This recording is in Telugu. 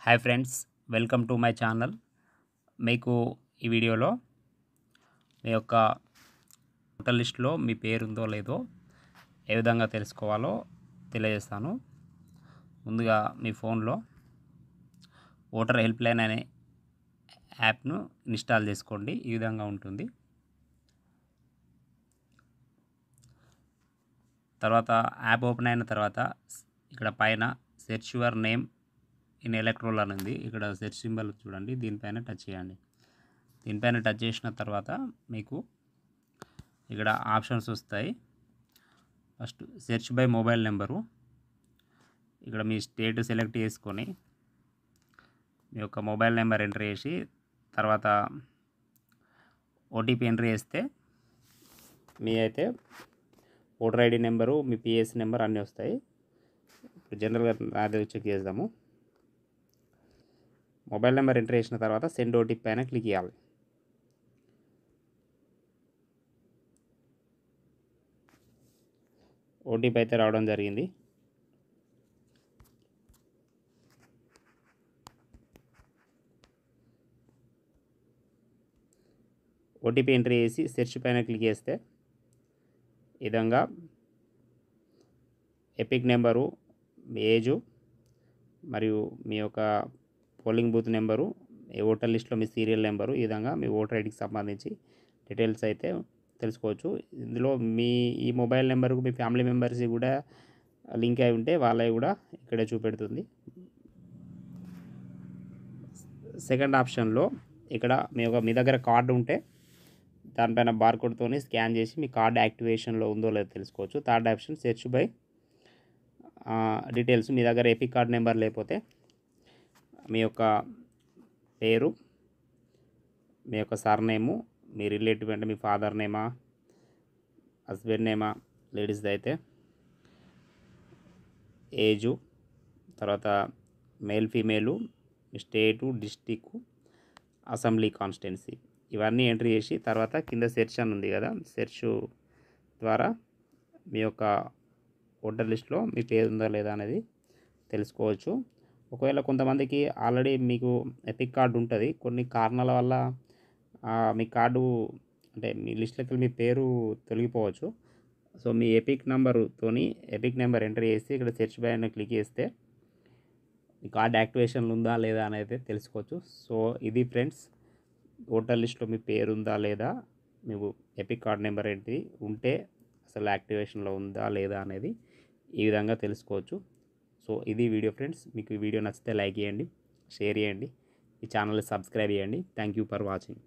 Hi friends, welcome to my channel. మీకు ఈ వీడియోలో మీ యొక్క ఓటర్ లిస్టులో మీ పేరు ఉందో లేదో ఏ విధంగా తెలుసుకోవాలో తెలియజేస్తాను. ముందుగా మీ ఫోన్లో ఓటర్ హెల్ప్ లైన్ అనే యాప్ను ఇన్స్టాల్ చేసుకోండి. ఈ విధంగా ఉంటుంది. తర్వాత యాప్ ఓపెన్ అయిన తర్వాత ఇక్కడ పైన search your name in electoral అని ఉంది. ఇక్కడ సెర్చ్ సింబల్ చూడండి, దీనిపైన టచ్ చేయండి. దీనిపైన టచ్ చేసిన తర్వాత మీకు ఇక్కడ ఆప్షన్స్ వస్తాయి. First search by mobile number, ఇక్కడ మీ స్టేట్ సెలెక్ట్ చేసుకొని మీ యొక్క మొబైల్ నెంబర్ ఎంటర్ చేసి తర్వాత ఓటీపీ ఎంటర్ చేస్తే మీ అయితే ఓటర్ ఐడి నెంబరు, మీ పిఎస్ నెంబర్ అన్నీ వస్తాయి. జనరల్గా అదే చెక్ చేద్దాము. మొబైల్ నెంబర్ ఎంటర్ చేసిన తర్వాత సెండ్ ఓటీపీ పైన క్లిక్ చేయాలి. ఓటీపీ అయితే రావడం జరిగింది. ఓటీపీ ఎంటర్ చేసి సెర్చ్ పైన క్లిక్ చేస్తే ఈ విధంగా ఎపిక్ నెంబరు, మీ ఏజు మరియు మీ యొక్క పోలింగ్ బూత్ నెంబరు, ఈ ఓటర్ లిస్ట్లో మీ సీరియల్ నెంబరు, ఈ విధంగా మీ ఓటర్ ఐడికి సంబంధించి డీటెయిల్స్ అయితే తెలుసుకోవచ్చు. ఇందులో ఈ మొబైల్ నెంబర్కు మీ ఫ్యామిలీ మెంబర్స్ కూడా లింక్ అయి ఉంటే వాళ్ళవి కూడా ఇక్కడే చూపెడుతుంది. సెకండ్ ఆప్షన్లో ఇక్కడ మీ దగ్గర కార్డు ఉంటే దానిపైన బార్కోడ్తో స్కాన్ చేసి మీ కార్డు యాక్టివేషన్లో ఉందో లేదో తెలుసుకోవచ్చు. Third option search by details, మీ దగ్గర ఎపిక్ కార్డ్ నెంబర్ లేకపోతే మీ యొక్క పేరు, మీ యొక్క సర్నేము, మీ రిలేటివ్ అంటే మీ ఫాదర్ నేమా, హస్బెండ్ నేమా, లేడీస్ది అయితే ఏజు, తర్వాత మేల్ ఫీమేలు, మీ స్టేటు, డిస్టిక్, అసెంబ్లీ కాన్స్టిట్యున్సీ ఇవన్నీ ఎంట్రీ చేసి తర్వాత కింద సెర్చ్ అని ఉంది కదా, సెర్చ్ ద్వారా మీ యొక్క ఓటర్ లిస్ట్లో మీ పేరు ఉందా లేదా అనేది తెలుసుకోవచ్చు. ఒకవేళ కొంతమందికి ఆల్రెడీ మీకు ఎపిక్ కార్డు ఉంటుంది, కొన్ని కారణాల వల్ల మీ కార్డు అంటే మీ లిస్ట్లోకి మీ పేరు తొలగిపోవచ్చు. సో మీ ఎపిక్ నెంబర్ ఎంటర్ చేసి ఇక్కడ సెర్చ్ బై అని క్లిక్ చేస్తే మీ కార్డ్ యాక్టివేషన్లో ఉందా లేదా అనేది తెలుసుకోవచ్చు. సో ఇది ఫ్రెండ్స్, ఓటర్ లిస్ట్లో మీ పేరు ఉందా లేదా, మీకు ఎపిక్ కార్డ్ నెంబర్ ఏంటి ఉంటే అసలు యాక్టివేషన్లో ఉందా లేదా అనేది ఈ విధంగా తెలుసుకోవచ్చు. సో ఇది వీడియో ఫ్రెండ్స్. మీకు ఈ వీడియో నచ్చితే లైక్ చేయండి, షేర్ చేయండి, ఈ ఛానల్ని సబ్స్క్రైబ్ చేయండి. Thank you for watching.